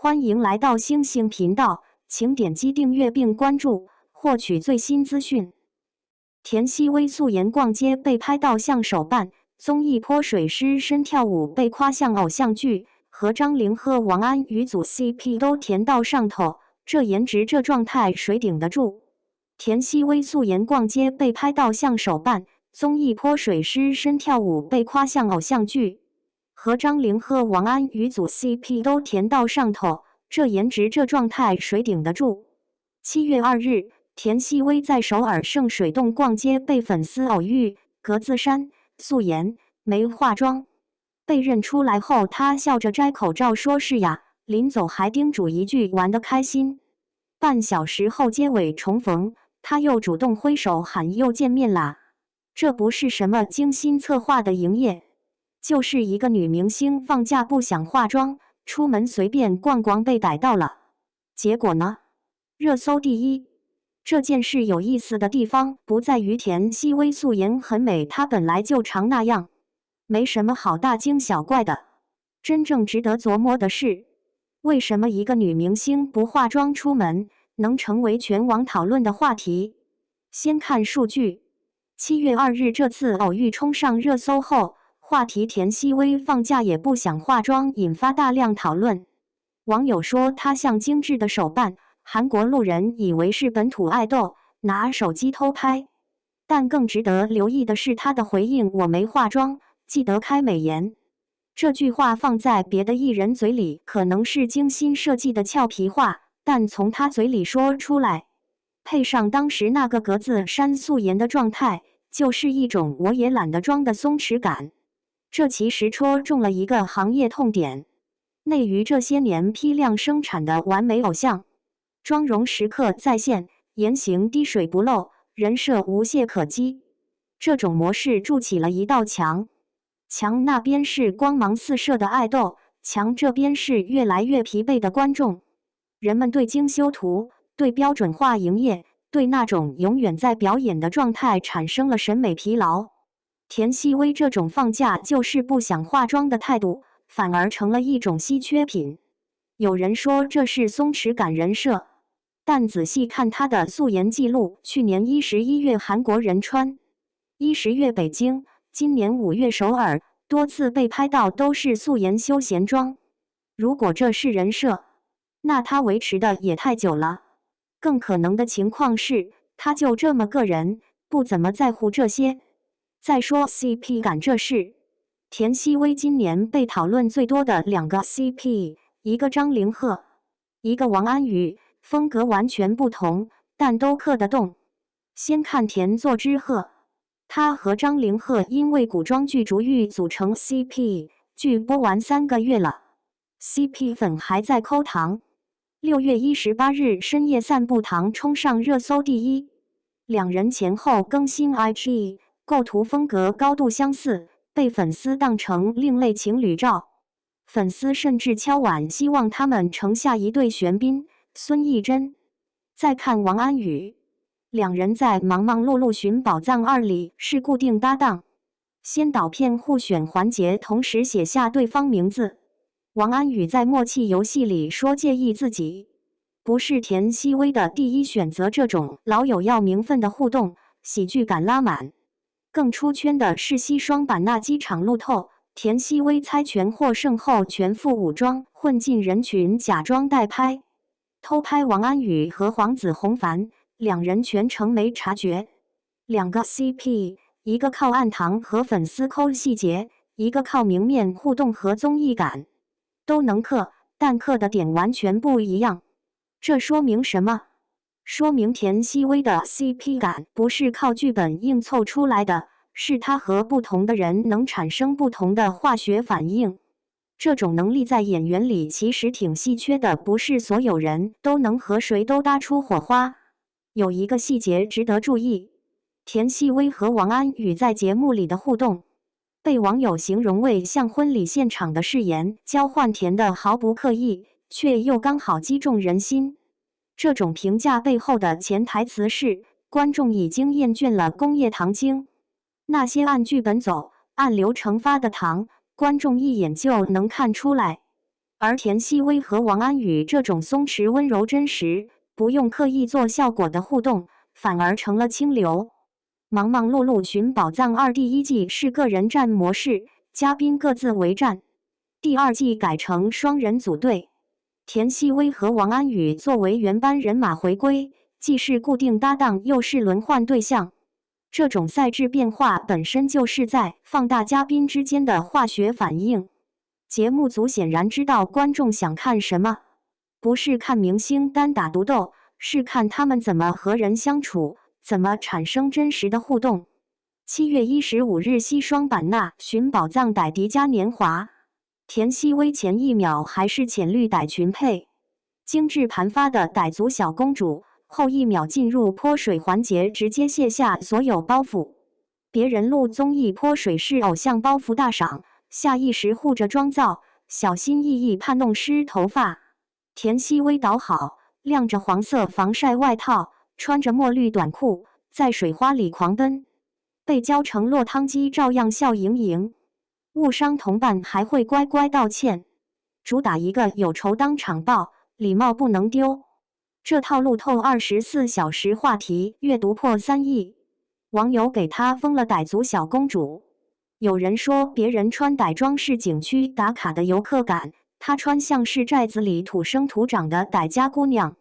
欢迎来到星星频道，请点击订阅并关注，获取最新资讯。田曦薇素颜逛街被拍到像手办，综艺泼水湿身跳舞被夸像偶像剧，和张凌和王安宇组 CP 都甜到上头，这颜值这状态谁顶得住？田曦薇素颜逛街被拍到像手办，综艺泼水湿身跳舞被夸像偶像剧。和张凌和王安宇组 CP 都甜到上头，这颜值这状态谁顶得住？7月2日，田曦薇在首尔圣水洞逛街被粉丝偶遇，格子衫、素颜，没化妆。被认出来后，她笑着摘口罩说是呀，临走还叮嘱一句玩得开心。半小时后结尾重逢，她又主动挥手喊又见面啦。这不是什么精心策划的营业。就是一个女明星放假不想化妆，出门随便逛逛被逮到了。结果呢？热搜第一。这件事有意思的地方不在于田曦薇素颜很美，她本来就常那样，没什么好大惊小怪的。真正值得琢磨的是，为什么一个女明星不化妆出门能成为全网讨论的话题？先看数据。7月2日这次偶遇冲上热搜后，话题田曦薇放假也不想化妆引发大量讨论。网友说她像精致的手办，韩国路人以为是本土爱豆，拿手机偷拍。但更值得留意的是她的回应：我没化妆，记得开美颜。这句话放在别的艺人嘴里可能是精心设计的俏皮话，但从她嘴里说出来，配上当时那个格子衫素颜的状态，就是一种我也懒得装的松弛感。这其实戳中了一个行业痛点，内娱这些年批量生产的完美偶像，妆容时刻在线，言行滴水不漏，人设无懈可击。这种模式筑起了一道墙，墙那边是光芒四射的爱豆，墙这边是越来越疲惫的观众。人们对精修图、对标准化营业、对那种永远在表演的状态产生了审美疲劳。田曦薇这种放假就是不想化妆的态度，反而成了一种稀缺品。有人说这是松弛感人设，但仔细看她的素颜记录，去年11月韩国仁川，10月北京，今年5月首尔，多次被拍到都是素颜休闲妆。如果这是人设，那她维持的也太久了。更可能的情况是，她就这么个人，不怎么在乎这些。再说 CP 感这事，田曦薇今年被讨论最多的2个 CP， 一个张凌赫，一个王安宇，风格完全不同，但都磕得动。先看田作之赫，他和张凌赫因为古装剧《逐玉》组成 CP， 剧播完3个月了 ，CP 粉还在抠糖。6月18日深夜散步堂冲上热搜第一，两人前后更新 IG。构图风格高度相似，被粉丝当成另类情侣照。粉丝甚至敲碗希望他们成下一对玄彬、孙艺珍。再看王安宇，两人在《忙忙碌碌寻宝藏2》里是固定搭档，先导片互选环节同时写下对方名字。王安宇在默契游戏里说介意自己不是田曦薇的第一选择，这种老友要名分的互动，喜剧感拉满。更出圈的是西双版纳机场路透，田曦薇猜拳获胜后全副武装混进人群，假装代拍，偷拍王安宇和黄子弘凡，两人全程没察觉。2个 CP， 一个靠暗糖和粉丝抠细节，一个靠明面互动和综艺感，都能磕，但磕的点完全不一样。这说明什么？说明田曦薇的 CP 感不是靠剧本硬凑出来的，是她和不同的人能产生不同的化学反应。这种能力在演员里其实挺稀缺的，不是所有人都能和谁都搭出火花。有一个细节值得注意，田曦薇和王安宇在节目里的互动，被网友形容为像婚礼现场的誓言交换，甜的毫不刻意，却又刚好击中人心。这种评价背后的潜台词是，观众已经厌倦了工业糖精，那些按剧本走、按流程发的糖，观众一眼就能看出来。而田曦薇和王安宇这种松弛温柔真实，不用刻意做效果的互动，反而成了清流。忙忙碌碌寻宝藏2第1季是个人战模式，嘉宾各自为战。第2季改成双人组队，田曦薇和王安宇作为原班人马回归，既是固定搭档，又是轮换对象。这种赛制变化本身就是在放大嘉宾之间的化学反应。节目组显然知道观众想看什么，不是看明星单打独斗，是看他们怎么和人相处，怎么产生真实的互动。7月15日西双版纳寻宝藏傣迪嘉年华，田曦薇前一秒还是浅绿傣裙配，精致盘发的傣族小公主，后一秒进入泼水环节，直接卸下所有包袱。别人录综艺泼水是偶像包袱大赏，下意识护着妆造，小心翼翼怕弄湿头发。田曦薇倒好，亮着黄色防晒外套，穿着墨绿短裤，在水花里狂奔，被浇成落汤鸡照样笑盈盈。误伤同伴还会乖乖道歉，主打一个有仇当场报，礼貌不能丢。这套路透24小时话题阅读破3亿，网友给她封了傣族小公主。有人说别人穿傣装是景区打卡的游客感，她穿像是寨子里土生土长的傣家姑娘。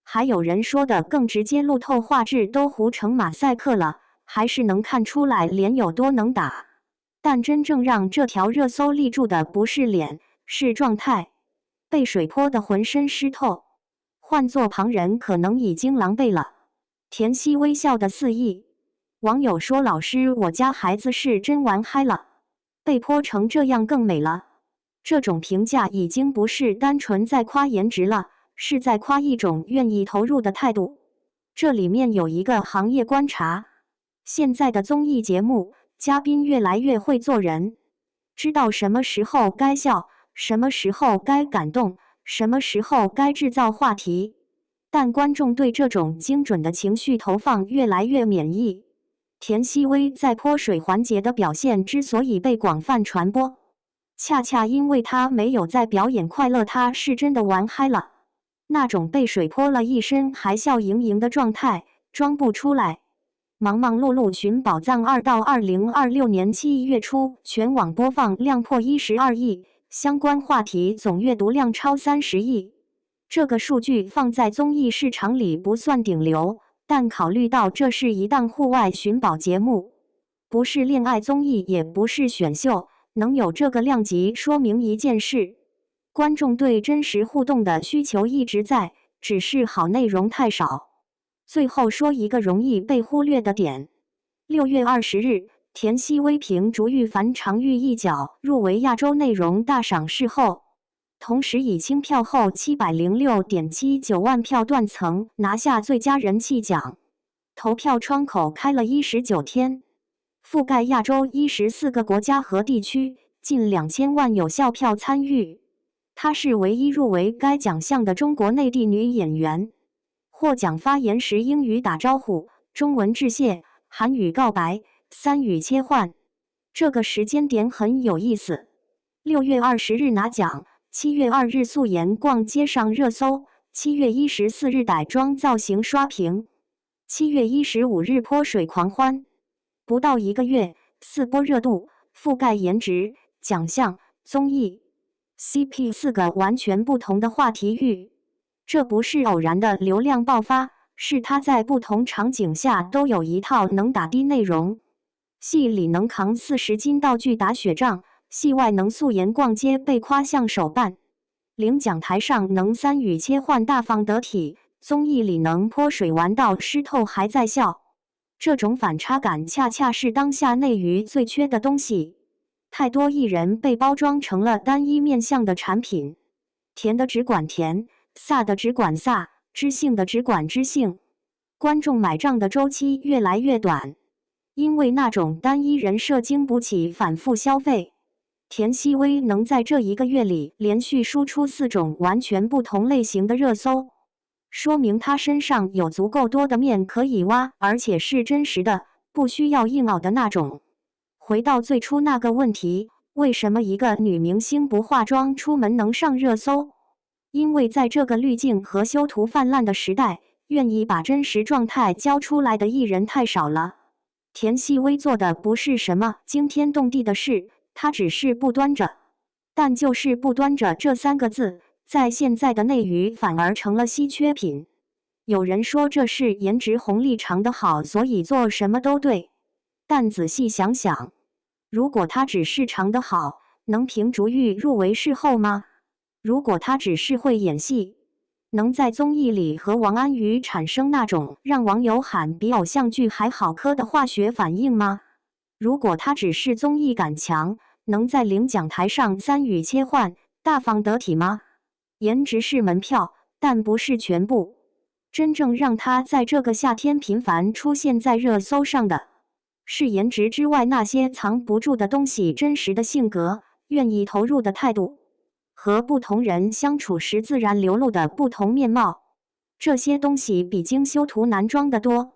还有人说的更直接，路透画质都糊成马赛克了，还是能看出来脸有多能打。但真正让这条热搜立住的不是脸，是状态，被水泼得浑身湿透。换做旁人可能已经狼狈了。田曦薇笑得肆意，网友说老师我家孩子是真玩嗨了，被泼成这样更美了。这种评价已经不是单纯在夸颜值了，是在夸一种愿意投入的态度。这里面有一个行业观察，现在的综艺节目嘉宾越来越会做人，知道什么时候该笑，什么时候该感动，什么时候该制造话题。但观众对这种精准的情绪投放越来越免疫。田曦薇在泼水环节的表现之所以被广泛传播，恰恰因为她没有在表演快乐，她是真的玩嗨了。那种被水泼了一身还笑盈盈的状态，装不出来。忙忙碌碌寻宝藏2到2026年7月初全网播放量破12亿，相关话题总阅读量超30亿。这个数据放在综艺市场里不算顶流，但考虑到这是一档户外寻宝节目，不是恋爱综艺，也不是选秀，能有这个量级说明一件事：观众对真实互动的需求一直在，只是好内容太少。最后说一个容易被忽略的点：6月20日，田曦薇凭竹玉凡常玉一角入围亚洲内容大赏视后，同时以清票后706.79万票断层拿下最佳人气奖。投票窗口开了19天，覆盖亚洲14个国家和地区，近2000万有效票参与。她是唯一入围该奖项的中国内地女演员。获奖发言时英语打招呼，中文致谢，韩语告白，3语切换。这个时间点很有意思。6月20日拿奖，7月2日素颜逛街上热搜，7月14日傣装造型刷屏，7月15日泼水狂欢。不到1个月，4波热度，覆盖颜值、奖项、综艺、CP 4个完全不同的话题域。这不是偶然的流量爆发，是他在不同场景下都有一套能打的内容。戏里能扛40斤道具打雪仗，戏外能素颜逛街被夸像手办，领奖台上能3语切换大方得体，综艺里能泼水玩到湿透还在笑。这种反差感恰恰是当下内娱最缺的东西。太多艺人被包装成了单一面向的产品，甜的只管甜，飒的只管飒，知性的只管知性。观众买账的周期越来越短，因为那种单一人设经不起反复消费。田曦薇能在这1个月里连续输出4种完全不同类型的热搜，说明她身上有足够多的面可以挖，而且是真实的，不需要硬凹的那种。回到最初那个问题，为什么一个女明星不化妆出门能上热搜？因为在这个滤镜和修图泛滥的时代，愿意把真实状态交出来的艺人太少了。田曦薇做的不是什么惊天动地的事，她只是不端着。但就是不端着这3个字，在现在的内娱反而成了稀缺品。有人说这是颜值红利长得好，所以做什么都对。但仔细想想，如果她只是长得好，能凭竹玉入围视后吗？如果她只是会演戏，能在综艺里和王安宇产生那种让网友喊比偶像剧还好磕的化学反应吗？如果她只是综艺感强，能在领奖台上3语切换，大方得体吗？颜值是门票，但不是全部。真正让她在这个夏天频繁出现在热搜上的，是颜值之外那些藏不住的东西：真实的性格、愿意投入的态度，和不同人相处时自然流露的不同面貌。这些东西比精修图难装得多。